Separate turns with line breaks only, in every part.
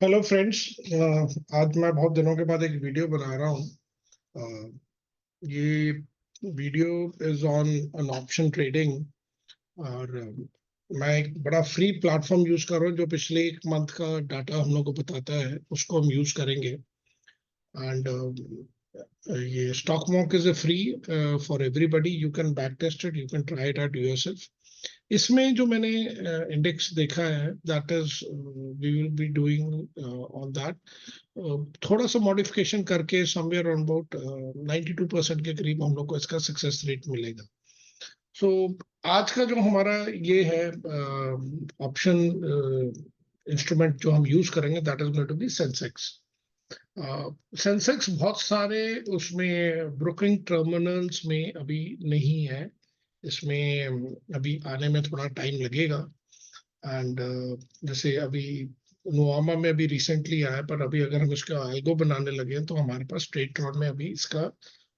Hello friends. आज मैं बहुत दिनों के बाद एक वीडियो बना रहा हूँ। ये video is on an option trading. और मैं एक बड़ा फ्री प्लेटफॉर्म यूज कर रहा हूँ जो पिछले एक मंथ का डाटा हम लोग को बताता है, उसको हम यूज करेंगे। एंड ये stock market is free for everybody. You can back test it, you can try it out yourself. इसमें जो मैंने इंडेक्स देखा है, that is we will be doing on that थोड़ा सा मॉडिफिकेशन करके समवेयर अराउंड अबाउट 92% के करीब हम लोग को इसका सक्सेस रेट मिलेगा। सो आज का जो हमारा ये है ऑप्शन इंस्ट्रूमेंट जो हम यूज करेंगे, that is going to be Sensex. Sensex बहुत सारे उसमें ब्रोकिंग टर्मिनल्स में अभी नहीं है। इसमें अभी आने में थोड़ा टाइम लगेगा। एंड जैसे अभी नोआमा में अभी रिसेंटली आया, पर अभी अगर हम इसका आल्गो बनाने लगे तो हमारे पास स्ट्रेट रॉड में अभी इसका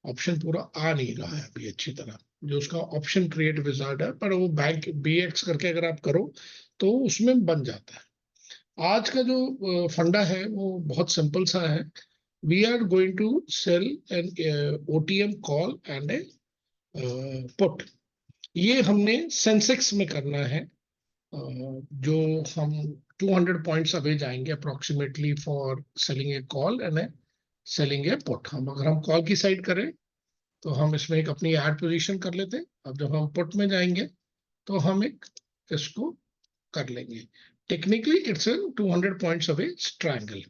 ऑप्शन पूरा आ नहीं रहा है अभी अच्छी तरह। जो उसका ऑप्शन क्रिएट विजार्ड है, पर वो बैंक बीएक्स करके अगर आप करो तो उसमें बन जाता है। आज का जो फंडा है वो बहुत सिंपल सा है। We are going to sell an OTM call and a put. ये हमने सेंसेक्स में करना है। जो हम 200 पॉइंट्स अवे जाएंगे approximately for selling a call and a selling a put. हम अगर हम कॉल की साइड करें तो हम इसमें एक अपनी ऐड पोजीशन कर लेते हैं। अब जब हम पुट में जाएंगे तो हम एक इसको कर लेंगे। Technically it's 200 points away triangle.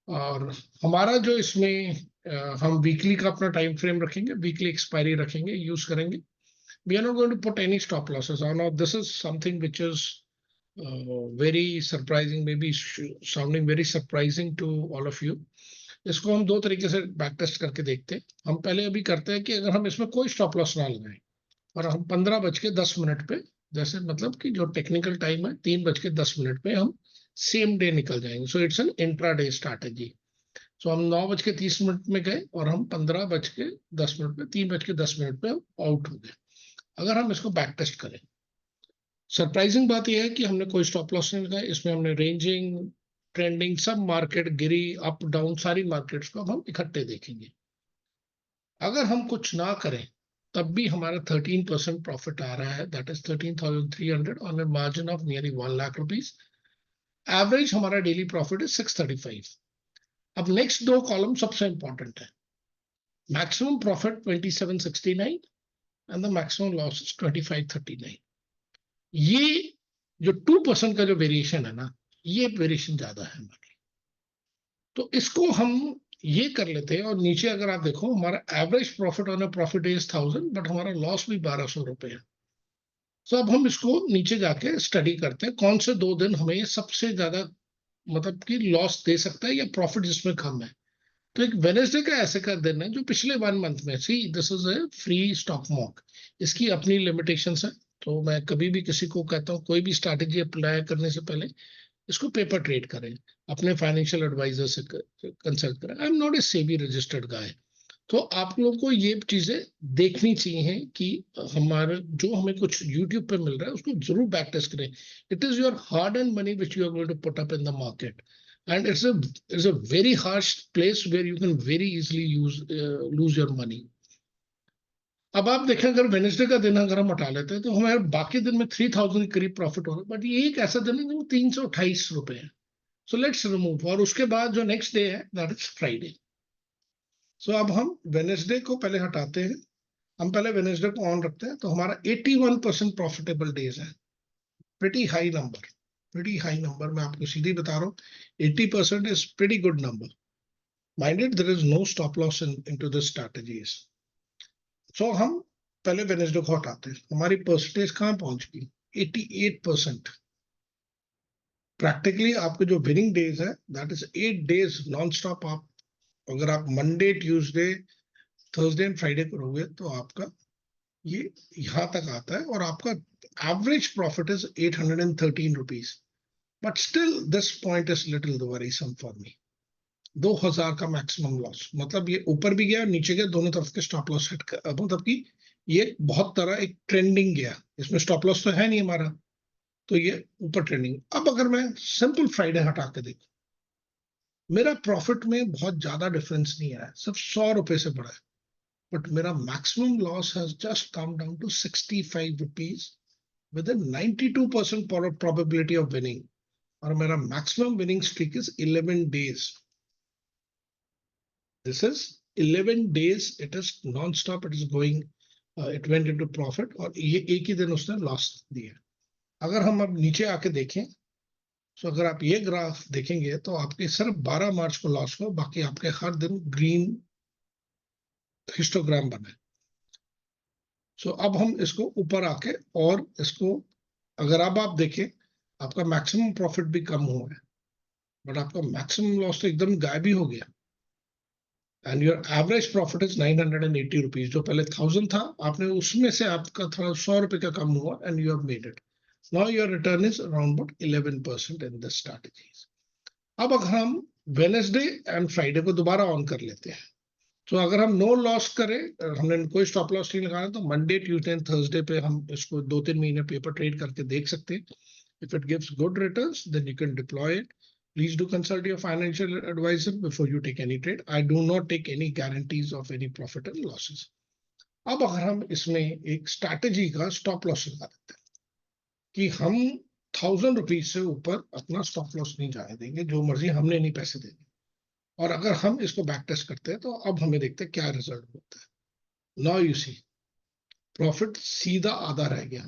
और हमारा जो इसमें हम वीकली का अपना टाइम फ्रेम रखेंगे, वीकली एक्सपायरी रखेंगे, यूज करेंगे। We are not going to put any stop losses on. Now, this is something which is very surprising, maybe sounding very surprising to all of you. इसको हम दो तरीके से back test करके देखते हैं। हम पहले अभी करते हैं कि अगर हम इसमें कोई स्टॉप लॉस ना लगाएं और हम 15:10 पे, जैसे मतलब कि जो टेक्निकल टाइम है 3:10 पे हम सेम डे निकल जाएंगे। So it's an intraday strategy. So हम 9:30 में गए और हम 15:10 पे, 3:10 पे हम आउट हो गए। अगर हम इसको बैक टेस्ट करें, सरप्राइजिंग बात यह है कि हमने कोई स्टॉप लॉस नहीं लगाया। इसमें हमने रेंजिंग, ट्रेंडिंग, सब मार्केट गिरी, अप डाउन सारी मार्केट्स को हम इकट्ठे देखेंगे। अगर हम कुछ ना करें तब भी हमारा 13% प्रॉफिट आ रहा है। That is 13,300 on a margin of nearly 1 lakh rupees. Average हमारा डेली प्रॉफिट इज 635। अब नेक्स्ट दो कॉलम सबसे इंपॉर्टेंट है। Maximum profit 2769 and the maximum loss is 2539। ये जो 2% का जो वेरिएशन है ना, ये वेरिएशन ज्यादा है हमारी। तो इसको हम ये कर लेते हैं। और नीचे अगर आप देखो, हमारा average profit on a profit is 1000, but हमारा लॉस भी 1200 रुपए है। तो अब हम इसको नीचे जाके स्टडी करते हैं कौन से दो दिन हमें सबसे ज्यादा मतलब कि लॉस दे सकता है या प्रॉफिट जिसमें कम है। तो एक वेनेसडे का ऐसे का दिन है जो पिछले 1 मंथ में, see this is a free stock mock, इसकी अपनी लिमिटेशंस है। तो मैं कभी भी किसी को कहता हूँ कोई भी स्ट्रैटेजी अप्लाई करने से पहले इसको पेपर ट्रेड करें, अपने फाइनेंशियल एडवाइजर से कंसल्ट करें। I am not a SEBI registered guy. तो आप लोगों को ये चीजें देखनी चाहिए कि हमारे जो हमें कुछ यूट्यूब पे मिल रहा है उसको जरूर बैक टेस्ट करें। It is your hard and money which you are going to put up in the market, and it's a very harsh place where you can very easily lose your money. अब आप देखें, अगर Wednesday का दिन अगर हम हटा लेते हैं तो हमारे बाकी दिन में 3000 के करीब प्रॉफिट हो रहा है, बट ये एक ऐसा दिन है जो 328 रुपए है। So let's remove. और उसके बाद जो नेक्स्ट डे है दैट इज फ्राइडे। सो अब हम वेनेसडे को पहले हटाते हैं। हम पहले वेनेसडे को ऑन रखते हैं तो हमारा 81% प्रॉफिटेबल डेज है। Pretty high number, pretty high number. मैं आपको सीधी बता रहा हूँ, 80% is pretty good number. Minded, there is no stop loss into the strategies. So हम पहले वेनेसडे को हटाते हैं। हमारी परसेंटेज कहाँ पहुंच गई? 88%। प्रैक्टिकली आपके जो विनिंग डेज है that is 8 days non stop. आप अगर आप Monday, Tuesday, Thursday and Friday करोगे तो आपका ये यहाँ तक आता है और आपका average profit is 813 rupees. But still this point is little worrisome for me. 2000 का मैक्सिमम लॉस, मतलब ये ऊपर भी गया नीचे गया, दोनों तरफ के स्टॉप लॉस हिट कर, मतलब कि ये बहुत तरह एक ट्रेंडिंग गया। इसमें स्टॉप लॉस तो है नहीं हमारा, तो ये ऊपर ट्रेंडिंग। अब अगर मैं सिंपल फ्राइडे हटा के देखूं मेरा प्रॉफिट में बहुत ज्यादा डिफरेंस नहीं आया, सिर्फ 100 रुपए से बढ़ा है, बट मेरा maximum loss has just come down to 65 rupees with 92% probability of winning, और मेरा maximum winning streak is 11 days. This is 11 days. It is non-stop. It is going. It went into profit. और ये एक ही दिन उसने loss दिया. अगर हम अब नीचे आके देखें, तो अगर आप ये ग्राफ देखेंगे तो आपके सिर्फ 12 मार्च को लॉस हुआ, बाकी आपके हर दिन ग्रीन हिस्टोग्राम बना है. सो अब हम इसको ऊपर आके और इसको अगर अब आप देखें, आपका मैक्सिमम प्रॉफिट भी कम हुआ है, बट आपका मैक्सिमम लॉस तो एकदम गायब ही हो गया. And your average profit is 980 rupees. जो पहले 1000 था, आपने उसमें से आपका थोड़ा 100 रुपए का कम हुआ and you have made it. Now your return is around 11% in this strategies. अब अगर हम वेडनेसडे एंड फ्राइडे को दोबारा ऑन कर लेते हैं, तो अगर हम नो लॉस करें, हमने कोई स्टॉप लॉस नहीं लगाना, तो मंडे, ट्यूसडे एंड थर्सडे पे हम इसको 2-3 महीने पेपर ट्रेड करके देख सकते हैं. If it gives good returns, then you can deploy it. Please do consult your financial advisor before you take any trade. I do not take any guarantees of any profit and losses. अब अगर हम इसमें एक strategy का stop loss लगा देते हैं कि हम 1000 रुपीज से ऊपर अपना स्टॉप लॉस नहीं जाने देंगे, जो मर्जी, हमने नहीं पैसे देंगे. और अगर हम इसको बैक टेस्ट करते हैं, तो अब हमें देखते हैं क्या रिजल्ट होता है. नाउ यू सी, प्रॉफिट सीधा आधा रह गया.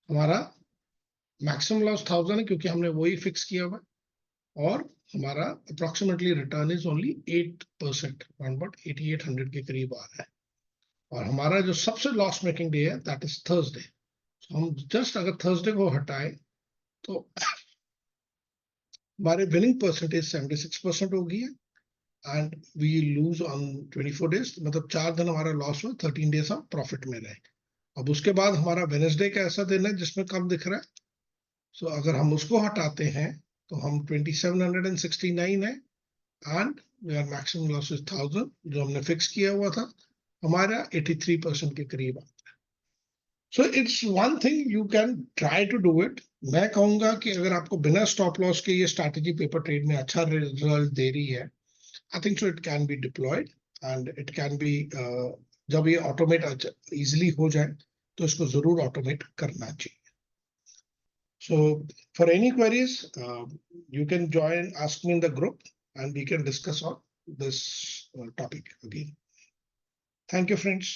हमारा मैक्सिमम लॉस 1000 है क्योंकि हमने वही फिक्स किया हुआ, और हमारा approximately return is only 8%, about 8800 के करीब आ रहा है. और हमारा जो सबसे लॉस मेकिंग डे है, दैट इज थर्सडे. हम जस्ट अगर थर्सडे को हटाए, तो हमारे विनिंग परसेंटेज 76% हो गई है. And we lose on 24 days, मतलब 4 दिन हमारा लॉस हुआ, 13 days हम प्रॉफिट में रहे. अब उसके बाद हमारा वेडनेसडे का ऐसा दिन है जिसमें कम दिख रहा है. सो अगर हम उसको हटाते हैं, तो हम 2769 है, एंड मेरा मैक्सिमम लॉस इज 1000, जो हमने फिक्स किया हुआ था, हमारा 83% के करीब आता है. So it's one thing, you can try to do it. मैं कहूंगा कि अगर आपको बिना स्टॉप लॉस के ये स्ट्रैटेजी पेपर ट्रेड में अच्छा रिजल्ट दे रही है, I think so it can be diploid, and it can be, जब ये ऑटोमेट इजिली हो जाए, तो इसको जरूर ऑटोमेट करना चाहिए. So for any queries, you can join, ask me in the group, and we can discuss on this topic again. Thank you, friends.